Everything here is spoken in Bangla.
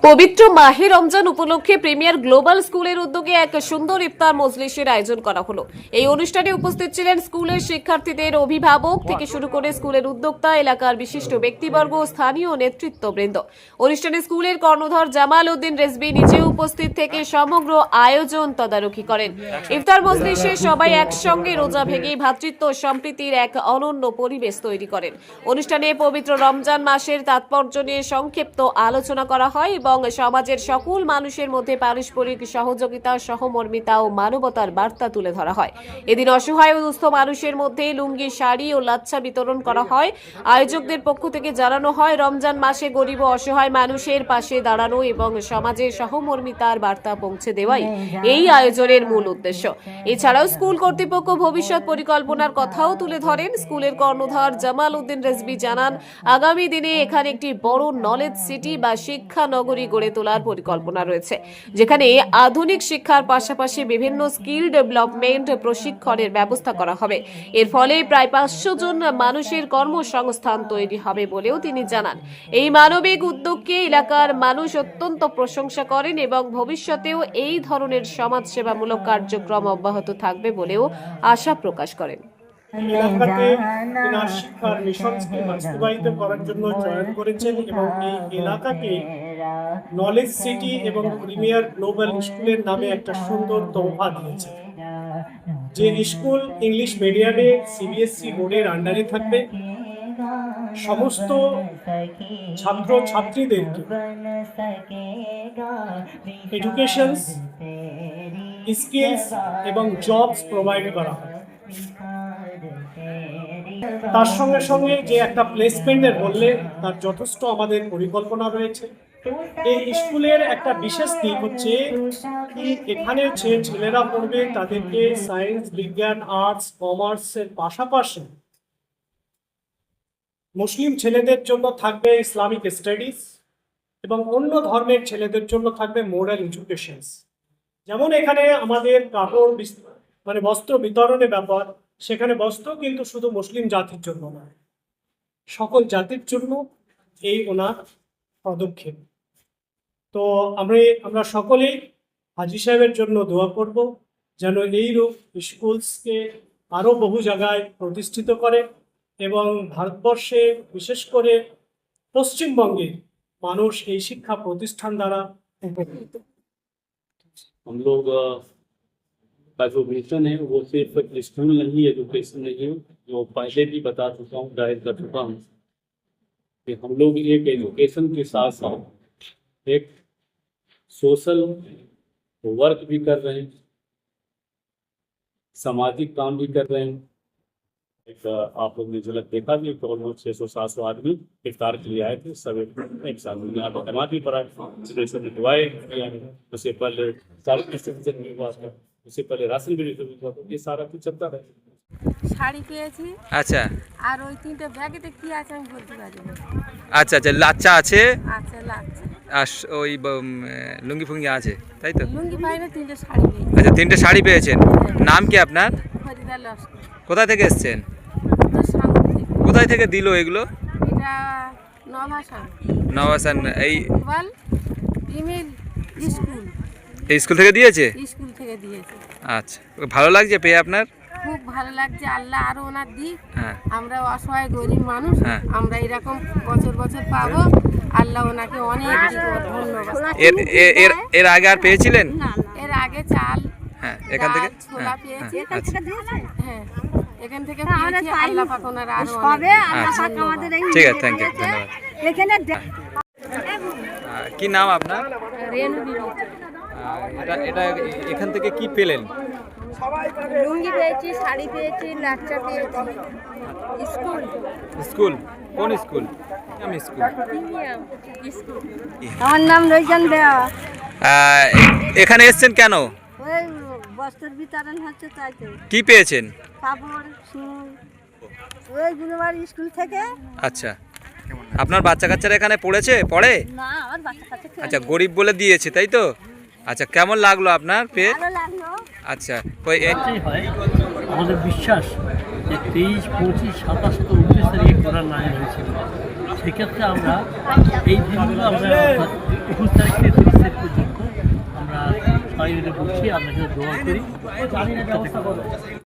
পবিত্র মাহে রমজান উপলক্ষে প্রিমিয়ার গ্লোবাল স্কুলের উদ্যোগে এক সুন্দর ইফতার মজলিসের আয়োজন করা হলো। এই অনুষ্ঠানে উপস্থিত ছিলেন স্কুলের শিক্ষার্থীদের অভিভাবক থেকে শুরু করে স্কুলের উদ্যোক্তা, এলাকার বিশিষ্ট ব্যক্তিবর্গ ও স্থানীয় নেতৃত্ববৃন্দ। অনুষ্ঠানে স্কুলের কর্ণধার জামাল উদ্দিন রেজবি নিজেও উপস্থিত থেকে সমগ্র আয়োজন তদারকি করেন। ইফতার মজলিসে সবাই একসঙ্গে রোজা ভেঙে ভ্রাতৃত্ব ও সম্প্রীতির এক অনন্য পরিবেশ তৈরি করেন। অনুষ্ঠানে পবিত্র রমজান মাসের তাৎপর্য নিয়ে সংক্ষিপ্ত আলোচনা করা হয় এবং সমাজের সকল মানুষের মধ্যে পারস্পরিক সহযোগিতা, সহমর্মিতা ও মানবতার বার্তা তুলে ধরা হয়। এদিন অসহায় ও দুস্থ মানুষের মধ্যে লুঙ্গি, শাড়ি ও লাচ্ছা বিতরণ করা হয়। আয়োজকদের পক্ষ থেকে জানানো হয়, রমজান মাসে গরিব ও অসহায় মানুষের পাশে দাঁড়ানো এবং সমাজে সহমর্মিতার বার্তা পৌঁছে দেওয়াই এই আয়োজনের মূল উদ্দেশ্য। এছাড়াও স্কুল কর্তৃপক্ষ ভবিষ্যৎ পরিকল্পনার কথাও তুলে ধরেন। স্কুলের কর্ণধার জামাল উদ্দিন রেজবি জানান, আগামী দিনে এখানে একটি বড় নলেজ সিটি বা শিক্ষা নগরী গড়ে তোলার পরিকল্পনা রয়েছে, যেখানে আধুনিক শিক্ষার পাশাপাশি বিভিন্ন স্কিল ডেভেলপমেন্ট প্রশিক্ষণের ব্যবস্থা করা হবে। এর ফলে প্রায় 500 জন মানুষের কর্মসংস্থান তৈরি হবে বলেও তিনি জানান। এই মানবিক উদ্যোগকে এলাকার মানুষ অত্যন্ত প্রশংসা করেন এবং ভবিষ্যতেও এই ধরনের সমাজসেবামূলক কার্যক্রম অব্যাহত থাকবে বলেও আশা প্রকাশ করেন। এলাকাকে তিনার শিক্ষার মিশনকে বাস্তবায়িত করার জন্য চয়ন করেছেন এবং এই এলাকাকে নলেজ সিটি এবং প্রিমিয়ার গ্লোবাল স্কুলের নামে একটা সুন্দর তোহফা দিয়েছেন। যে স্কুল ইংলিশ মিডিয়ামে সিবিএসই বোর্ডের আন্ডারে থাকবে, সমস্ত ছাত্র ছাত্রীদেরকে এডুকেশন, স্কিলস এবং জবস প্রোভাইড করা হয়। তার সঙ্গে সঙ্গে যে একটা প্লেসমেন্টের বললে তার যথেষ্ট আমাদের পরিকল্পনা রয়েছে। এই স্কুলের একটা বিশেষ দিক হচ্ছে এখানে যে ছেলেরা পড়বে তাদেরকে সায়েন্স, বিজ্ঞান, আর্টস, কমার্সের পাশাপাশি মুসলিম ছেলেদের জন্য থাকবে ইসলামিক স্টাডিজ এবং অন্য ধর্মের ছেলেদের জন্য থাকবে মোরাল এডুকেশন। যেমন এখানে আমাদের কাপড় মানে বস্ত্র বিতরণের ব্যাপার, সেখানে বস্ত্র কিন্তু শুধু মুসলিম জাতির জন্য নয়, সকল জাতির জন্য এই ওনার পদক্ষেপ। তো আমরা সকলেই হাজী সাহেবের জন্য দোয়া করব যেন এইরূপ স্কুলসকে আরও বহু জায়গায় প্রতিষ্ঠিত করে এবং ভারতবর্ষে বিশেষ করে পশ্চিমবঙ্গে মানুষ এই শিক্ষা প্রতিষ্ঠান দ্বারা উপকৃত। हम लोग का जो मिशन है वो सिर्फ एक्सटर्नल नहीं एजुकेशन नहीं है, जो पहले भी बता चुका हूँ, जाहिर कर चुका हूँ कि हम लोग एक एजुकेशन के साथ साथ एक सोशल वर्क भी कर रहे हैं, सामाजिक काम भी कर रहे हैं। एक आप लोग ने झलक देखा भी, ऑलमोस्ट 600-700 आदमी इफ्तार के लिए आए थे, सब एक साथ नमाज भी पढ़ा, दुआएं, उससे पहले सारे डिस्ट्रीब्यूशन भी हुआ, उससे पहले राशन भी डिस्ट्रीब्यूट हुआ, ये सारा कुछ चलता रहे। শাড়ি পেয়েছি। আচ্ছা আর ওই তিনটে ব্যাগেতে কি আছে আমি বলতে পারি না। আচ্ছা আচ্ছা, লাচ্চা আছে আচ্ছা লাগছে। আর ওই লুঙ্গি ফুঙ্গি আছে, তাই তো? লুঙ্গি পাই না, তিনটে শাড়ি পেয়েছি। আচ্ছা, 3টে শাড়ি পেয়েছেন। নাম কি আপনার? ফরিদা লস্কর। কোথা থেকে এসেছেন? তো সামনে থেকে। কোথায় থেকে দিল এগুলো? এটা নভাসান নওয়াসান। এই বল ইমেল স্কুল। এই স্কুল থেকে দিয়েছে? স্কুল থেকে দিয়েছে। আচ্ছা, ভালো লাগছে পেয়ে আপনার? খুব ভালো লাগছে। আল্লাহ আরো ওনার দিক। হ্যাঁ আমরা অসহায় গরিব মানুষ, হ্যাঁ। আমরা এরকম বছর বছর পাবো। আল্লাহ ওনাকে অনেক ধন্যবাদ। এর আগে আর পেয়েছিলেন? এর আগে চাল, হ্যাঁ, এখান থেকে ডাল, ছোলা পেয়েছি। আচ্ছা হ্যাঁ, এখান থেকে পেয়েছি। আল্লাহ পাক ওনার আরো ঠিক আছে, থ্যাংক ইউ, ধন্যবাদ। কি নাম আপনার? রেনু বিবি। এটা এটা এখান থেকে কি পেলেন? লুঙ্গি পেয়েছি, শাড়ি পেয়েছি, লাচ্চা পেয়েছি। School school? কোন স্কুল? আমি স্কুল। স্কুল। আমার নাম রইজান দেওয়া। এখানে এসেছেন কেন? ওই বস্ত্র বিতরণ হচ্ছে তাই তো। কি পেয়েছেন? কাপড়, চুল, ওই গুরুবার স্কুল থেকে। আচ্ছা, আপনার বাচ্চা কাচ্চারা এখানে পড়ে? না, আমার বাচ্চা কাছে আচ্ছা, গরিব বলে দিয়েছে, তাই তো? আচ্ছা, কেমন লাগলো আপনার পেয়ে? ভালো লাগলো। আচ্ছা, ওই হয় আমাদের বিশ্বাস যে 23, 25, 27 তো 29 তারিখে করার নাম হয়েছিল, সেক্ষেত্রে আমরা এই দিনগুলো আমরা 21 তারিখ থেকে 30 তারিখ পর্যন্ত আমরা সবাই মিলে বলছি, আমরা দোয়া করি।